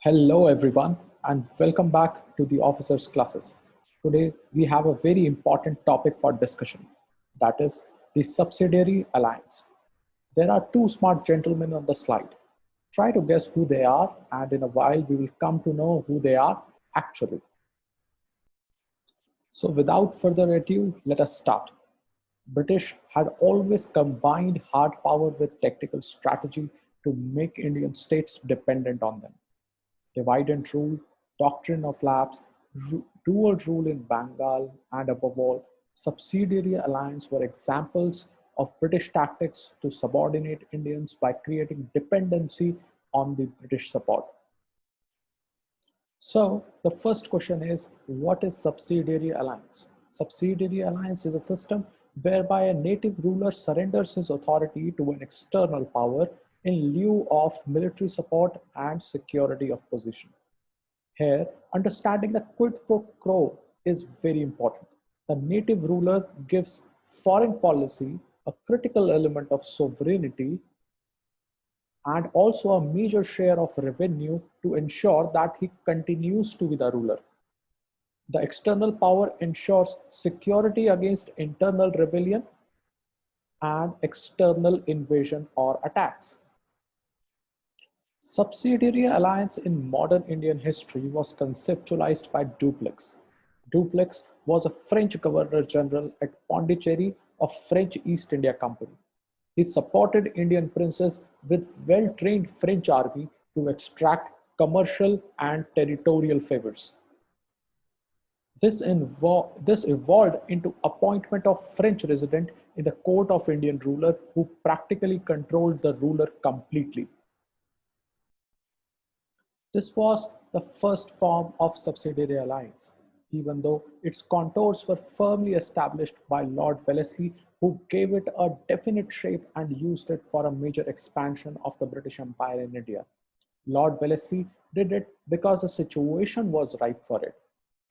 Hello everyone and welcome back to the officers classes. Today we have a very important topic for discussion, that is the Subsidiary Alliance. There are two smart gentlemen on the slide. Try to guess who they are and in a while we will come to know who they are actually. So without further ado, let us start. British had always combined hard power with tactical strategy to make Indian states dependent on them. Divide and rule, doctrine of lapse, dual rule in Bengal, and above all, subsidiary alliance were examples of British tactics to subordinate Indians by creating dependency on the British support. So the first question is, what is subsidiary alliance? Subsidiary alliance is a system whereby a native ruler surrenders his authority to an external power in lieu of military support and security of position. Here, understanding the quid pro quo is very important. The native ruler gives foreign policy a critical element of sovereignty and also a major share of revenue to ensure that he continues to be the ruler. The external power ensures security against internal rebellion and external invasion or attacks. Subsidiary alliance in modern Indian history was conceptualized by Dupleix. Dupleix was a French Governor General at Pondicherry of French East India Company. He supported Indian princes with well-trained French army to extract commercial and territorial favors. This evolved into appointment of French resident in the court of Indian ruler who practically controlled the ruler completely. This was the first form of subsidiary alliance, even though its contours were firmly established by Lord Wellesley, who gave it a definite shape and used it for a major expansion of the British Empire in India. Lord Wellesley did it because the situation was ripe for it.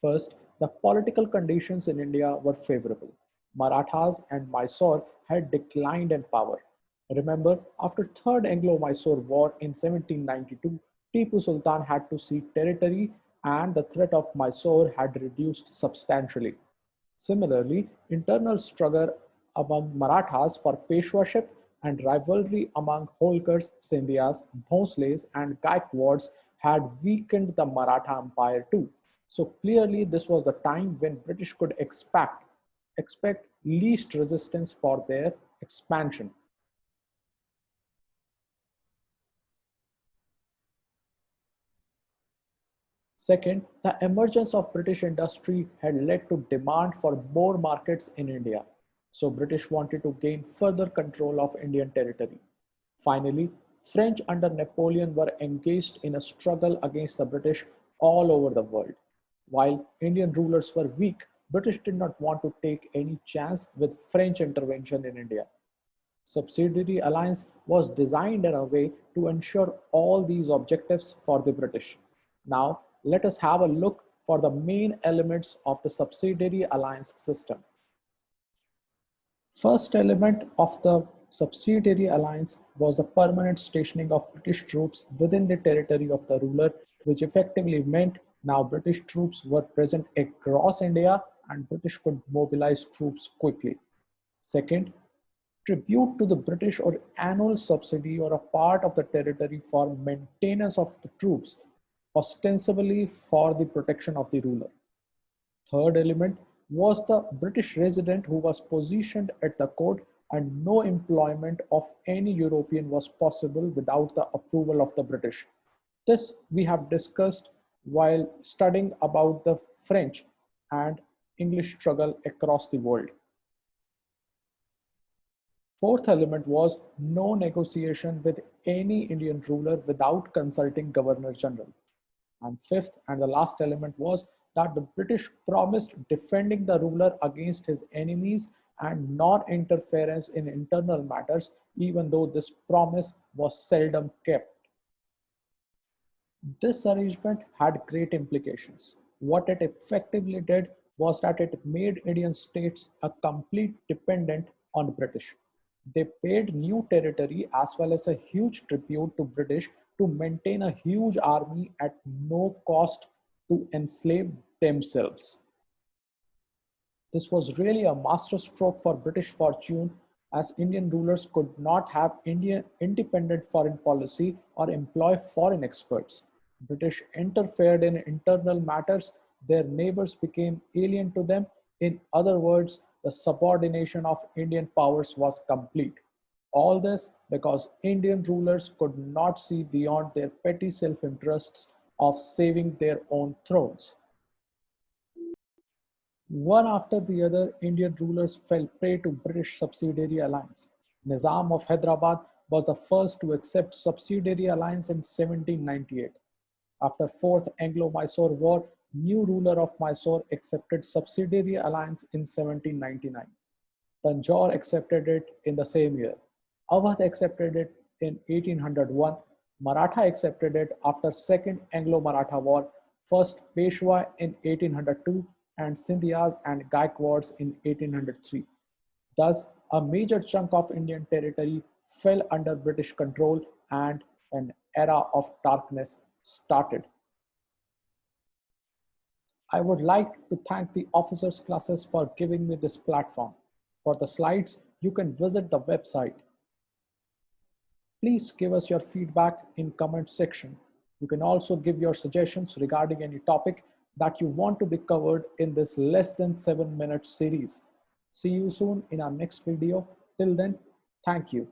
First, the political conditions in India were favorable. Marathas and Mysore had declined in power. Remember, after Third Anglo-Mysore War in 1792, Tipu Sultan had to cede territory and the threat of Mysore had reduced substantially. Similarly, internal struggle among Marathas for Peshwaship and rivalry among Holkars, Scindias, Bhonsles and Gaikwads had weakened the Maratha Empire too. So clearly this was the time when British could expect least resistance for their expansion. Second, the emergence of British industry had led to demand for more markets in India. So British wanted to gain further control of Indian territory. Finally, French under Napoleon were engaged in a struggle against the British all over the world. While Indian rulers were weak, British did not want to take any chance with French intervention in India. Subsidiary alliance was designed in a way to ensure all these objectives for the British. Now, let us have a look for the main elements of the subsidiary alliance system. First element of the subsidiary alliance was the permanent stationing of British troops within the territory of the ruler, which effectively meant now British troops were present across India and British could mobilize troops quickly. Second, tribute to the British or annual subsidy or a part of the territory for maintenance of the troops, ostensibly for the protection of the ruler. Third element was the British resident who was positioned at the court and no employment of any European was possible without the approval of the British. This we have discussed while studying about the French and English struggle across the world. Fourth element was no negotiation with any Indian ruler without consulting Governor General. And fifth and the last element was that the British promised defending the ruler against his enemies and non-interference in internal matters, even though this promise was seldom kept. This arrangement had great implications. What it effectively did was that it made Indian states a complete dependent on British. They paid new territory as well as a huge tribute to British to maintain a huge army at no cost to enslave themselves. This was really a masterstroke for British fortune, as Indian rulers could not have independent foreign policy or employ foreign experts. British interfered in internal matters, their neighbors became alien to them. In other words, the subordination of Indian powers was complete. All this because Indian rulers could not see beyond their petty self-interests of saving their own thrones. One after the other, Indian rulers fell prey to British Subsidiary Alliance. Nizam of Hyderabad was the first to accept Subsidiary Alliance in 1798. After Fourth Anglo-Mysore War, new ruler of Mysore accepted Subsidiary Alliance in 1799. Tanjore accepted it in the same year. Awadh accepted it in 1801. Maratha accepted it after Second Anglo-Maratha War, first Peshwa in 1802 and Scindias and Gaikwads in 1803. Thus, a major chunk of Indian territory fell under British control and an era of darkness started. I would like to thank the officers classes for giving me this platform. For the slides, you can visit the website. Please give us your feedback in comment section. You can also give your suggestions regarding any topic that you want to be covered in this less than 7-minute series. See you soon in our next video. Till then, thank you.